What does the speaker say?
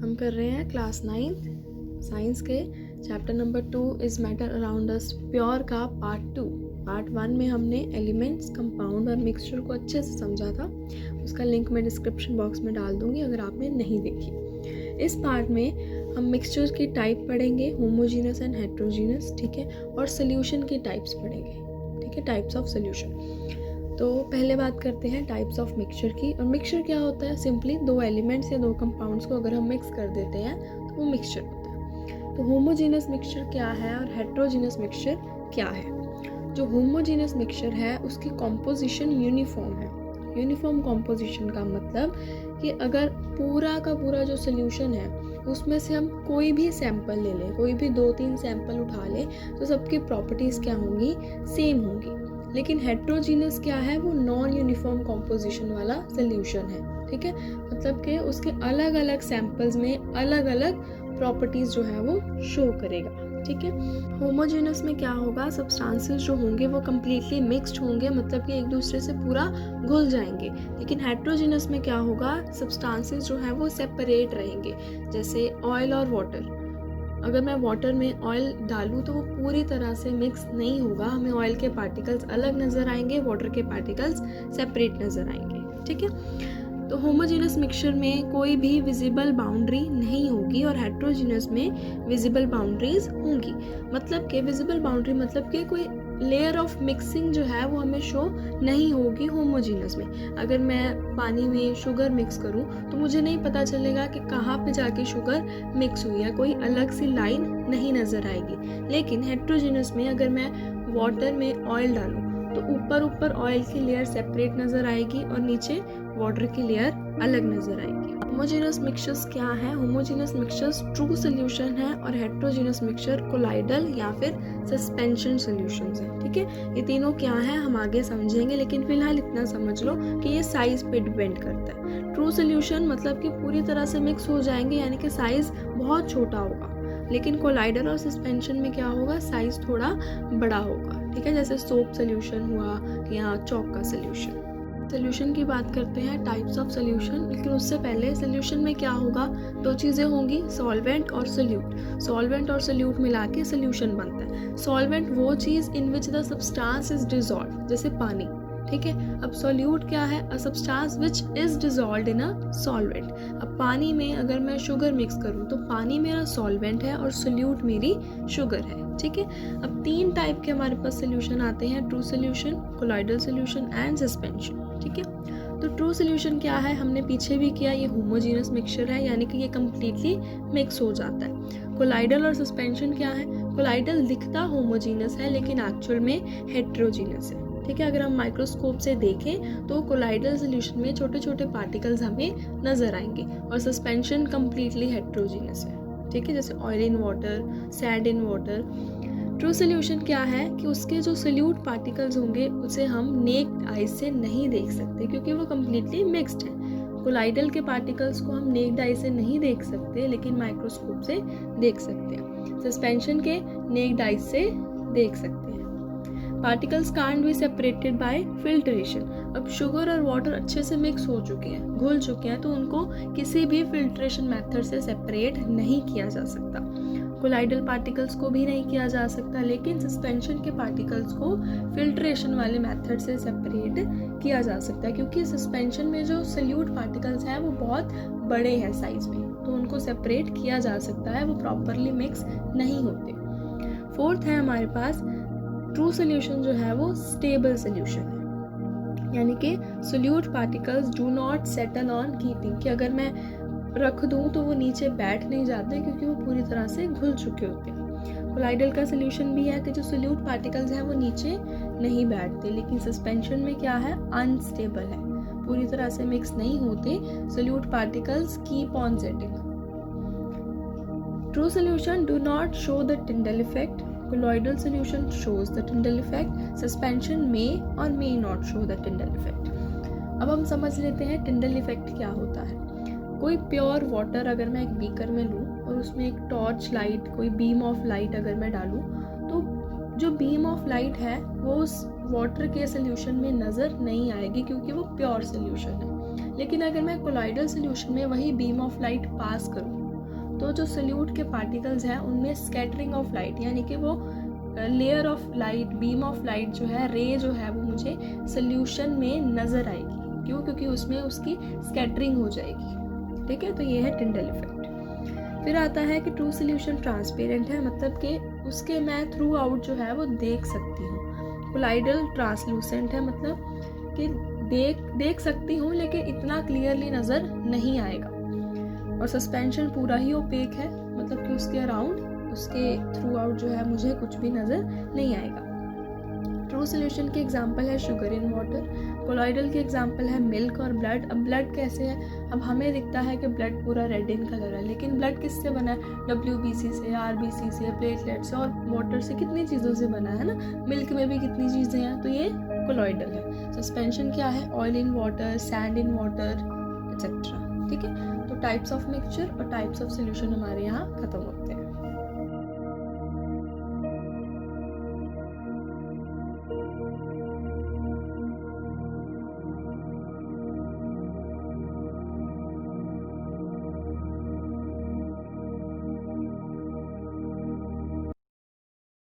हम कर रहे हैं क्लास 9 साइंस के chapter number 2 is matter around us pure का पार्ट 2। पार्ट 1 में हमने एलिमेंट्स, कंपाउंड और मिक्सचर को अच्छे से समझा था। उसका लिंक मैं डिस्क्रिप्शन बॉक्स में डाल दूंगी अगर आपने नहीं देखी। इस पार्ट में हम मिक्सचर की टाइप पढ़ेंगे, होमोजीनस एंड हेट्रोजीनस, ठीक है, और सोल्यूशन की टाइप्स पढ़ेंगे, ठीक है, टाइप्स ऑफ सोल्यूशन। तो पहले बात करते हैं टाइप्स ऑफ मिक्सचर की। और मिक्सचर क्या होता है? सिंपली दो एलिमेंट्स या दो कंपाउंड्स को अगर हम मिक्स कर देते हैं तो वो मिक्सचर होता है। तो होमोजीनस मिक्सचर क्या है और हेट्रोजीनस मिक्सचर क्या है? जो होमोजीनस मिक्सचर है उसकी कॉम्पोजिशन यूनिफॉर्म है। यूनिफॉर्म कॉम्पोजिशन का मतलब कि अगर पूरा का पूरा जो सोल्यूशन है उसमें से हम कोई भी सैंपल ले लें, कोई भी 2-3 सैंपल उठा लें, तो सबकी प्रॉपर्टीज़ क्या होंगी? सेम होंगी। लेकिन हेट्रोजीनस क्या है? वो नॉन यूनिफॉर्म कॉम्पोजिशन वाला सोल्यूशन है, ठीक है, मतलब कि उसके अलग अलग सैंपल्स में अलग अलग प्रॉपर्टीज़ जो है वो शो करेगा, ठीक है। होमोजीनस में क्या होगा? सब्सटेंसेस जो होंगे वो कम्प्लीटली मिक्स्ड होंगे, मतलब कि एक दूसरे से पूरा घुल जाएंगे। लेकिन हेट्रोजीनस में क्या होगा? सब्सटेंसेस जो है वो सेपरेट रहेंगे। जैसे ऑयल और वाटर, अगर मैं वाटर में ऑयल डालूँ तो वो पूरी तरह से मिक्स नहीं होगा, हमें ऑयल के पार्टिकल्स अलग नज़र आएंगे, वाटर के पार्टिकल्स सेपरेट नज़र आएंगे, ठीक है। तो होमोजीनस मिक्सचर में कोई भी विजिबल बाउंड्री नहीं होगी और हेट्रोजीनस में विजिबल बाउंड्रीज होंगी। मतलब कि विजिबल बाउंड्री मतलब कि कोई लेयर ऑफ मिक्सिंग जो है वो हमें शो नहीं होगी होमोजीनस में। अगर मैं पानी में शुगर मिक्स करूं तो मुझे नहीं पता चलेगा कि कहाँ पे जाके शुगर मिक्स हुई है, कोई अलग सी लाइन नहीं नज़र आएगी। लेकिन हेट्रोजीनस में अगर मैं वाटर में ऑयल डालूं तो ऊपर ऊपर ऑयल की लेयर सेपरेट नज़र आएगी और नीचे वाटर की लेयर अलग नज़र आएगी। होमोजीनस मिक्सचर्स क्या है? होमोजीनस मिक्सचर्स ट्रू सोल्यूशन है और हेट्रोजीनस मिक्सचर कोलाइडल या फिर सस्पेंशन सॉल्यूशंस है, ठीक है। ये तीनों क्या है हम आगे समझेंगे, लेकिन फिलहाल इतना समझ लो कि ये साइज पे डिपेंड करता है। ट्रू सोल्यूशन मतलब कि पूरी तरह से मिक्स हो जाएंगे, यानी कि साइज बहुत छोटा होगा। लेकिन कोलाइडल और सस्पेंशन में क्या होगा? साइज थोड़ा बड़ा होगा, ठीक है, जैसे सोप सोल्यूशन हुआ या चौक का सोल्यूशन। सोल्यूशन की बात करते हैं, टाइप्स ऑफ सोल्यूशन। लेकिन उससे पहले सोल्यूशन में क्या होगा? दो चीज़ें होंगी, सॉल्वेंट और सोल्यूट। सॉल्वेंट और सोल्यूट मिला के सोल्यूशन बनता है। सॉल्वेंट वो चीज़ in which the substance is dissolve, जैसे पानी, ठीक है। अब सोल्यूट क्या है? A substance which is dissolved in a solvent. अब पानी में अगर मैं शुगर मिक्स करूँ तो पानी मेरा सॉल्वेंट है और सोल्यूट मेरी शुगर है, ठीक है। अब 3 टाइप के हमारे पास सोल्यूशन आते हैं, true solution, colloidal solution and suspension, ठीक है। तो ट्रू सोल्यूशन क्या है? हमने पीछे भी किया, ये होमोजीनस मिक्सचर है, यानी कि ये कम्प्लीटली मिक्स हो जाता है। कोलाइडल और सस्पेंशन क्या है? कोलाइडल दिखता होमोजीनस है लेकिन एक्चुअल में हेट्रोजीनस है, ठीक है। अगर हम माइक्रोस्कोप से देखें तो कोलाइडल सोल्यूशन में छोटे छोटे पार्टिकल्स हमें नजर आएंगे और सस्पेंशन कम्प्लीटली हेट्रोजीनस है, ठीक है, जैसे oil in water, sand in water. True solution क्या है कि उसके जो सोल्यूट पार्टिकल्स होंगे उसे हम नेक्ड आई से नहीं देख सकते क्योंकि वो कम्प्लीटली मिक्स्ड है। कोलाइडल के पार्टिकल्स को हम नेक्ड आई से नहीं देख सकते लेकिन माइक्रोस्कोप से देख सकते हैं। सस्पेंशन के नेक्ड आई से देख सकते हैं। Particles can't be separated by filtration. अब शुगर और वाटर अच्छे से मिक्स हो चुके हैं, घुल चुके हैं, तो उनको किसी भी फिल्ट्रेशन मेथड से सेपरेट नहीं किया जा सकता। कोलाइडल पार्टिकल्स को भी नहीं किया जा सकता, लेकिन सस्पेंशन के पार्टिकल्स को फिल्ट्रेशन वाले मेथड से सेपरेट किया जा सकता है क्योंकि सस्पेंशन में जो सोल्यूट पार्टिकल्स हैं वो बहुत बड़े हैं साइज में, तो उनको सेपरेट किया जा सकता है, वो प्रॉपरली मिक्स नहीं होते। फोर्थ है हमारे पास ट्रू सोल्यूशन जो है वो स्टेबल सोल्यूशन है, यानी कि solute particles do not settle on keeping, कि अगर मैं रख दूं तो वो नीचे बैठ नहीं जाते क्योंकि वो पूरी तरह से घुल चुके होते हैं। कोलाइडल का सोल्यूशन भी है कि जो सोल्यूट पार्टिकल्स हैं वो नीचे नहीं बैठते, लेकिन सस्पेंशन में क्या है? अनस्टेबल है, पूरी तरह से मिक्स नहीं होते, solute particles keep on setting. True solution do not show the Tyndall effect, colloidal solution shows the Tyndall effect, suspension में और may not show the Tyndall effect. अब हम समझ लेते हैं टिंडल इफेक्ट क्या होता है। कोई प्योर वाटर अगर मैं एक बीकर में लूँ और उसमें एक टॉर्च लाइट, कोई बीम ऑफ लाइट अगर मैं डालूँ तो जो बीम ऑफ लाइट है वो उस वाटर के सोल्यूशन में नज़र नहीं आएगी क्योंकि वो प्योर सोल्यूशन है। लेकिन अगर मैं कोलाइडल सोल्यूशन में वही बीम ऑफ लाइट पास करूँ तो जो सल्यूट के पार्टिकल्स हैं उनमें स्कैटरिंग ऑफ लाइट, यानी कि वो layer of light, beam of light जो है, रे जो है, वो मुझे सल्यूशन में नज़र आएगी। क्यों? क्योंकि उसमें उसकी स्कैटरिंग हो जाएगी। ठीक है, तो ये है टिंडल इफेक्ट। फिर आता है कि ट्रू सल्यूशन ट्रांसपेरेंट है, मतलब कि उसके मैं थ्रू आउट जो है वो देख सकती हूँ। कोलाइडल ट्रांसलूसेंट है, मतलब कि देख सकती हूँ लेकिन इतना क्लियरली नज़र नहीं आएगा। और सस्पेंशन पूरा ही ओपेक है, मतलब कि उसके अराउंड, उसके थ्रू आउट जो है मुझे कुछ भी नज़र नहीं आएगा। ट्रू सोल्यूशन के एग्जांपल है शुगर इन वाटर, कोलॉइडल के एग्जांपल है मिल्क और ब्लड। अब ब्लड कैसे है? अब हमें दिखता है कि ब्लड पूरा रेड इन कलर है, लेकिन ब्लड किससे बना है? WBC से, RBC से, प्लेटलेट से और वाटर से, कितनी चीज़ों से बना है ना। मिल्क में भी कितनी चीज़ें हैं, तो ये कोलॉइडल है। सस्पेंशन क्या है? Oil in water, sand in water, etcetera. ठीक है, तो टाइप्स ऑफ मिक्सचर और टाइप्स ऑफ सोल्यूशन हमारे यहाँ खत्म होते हैं।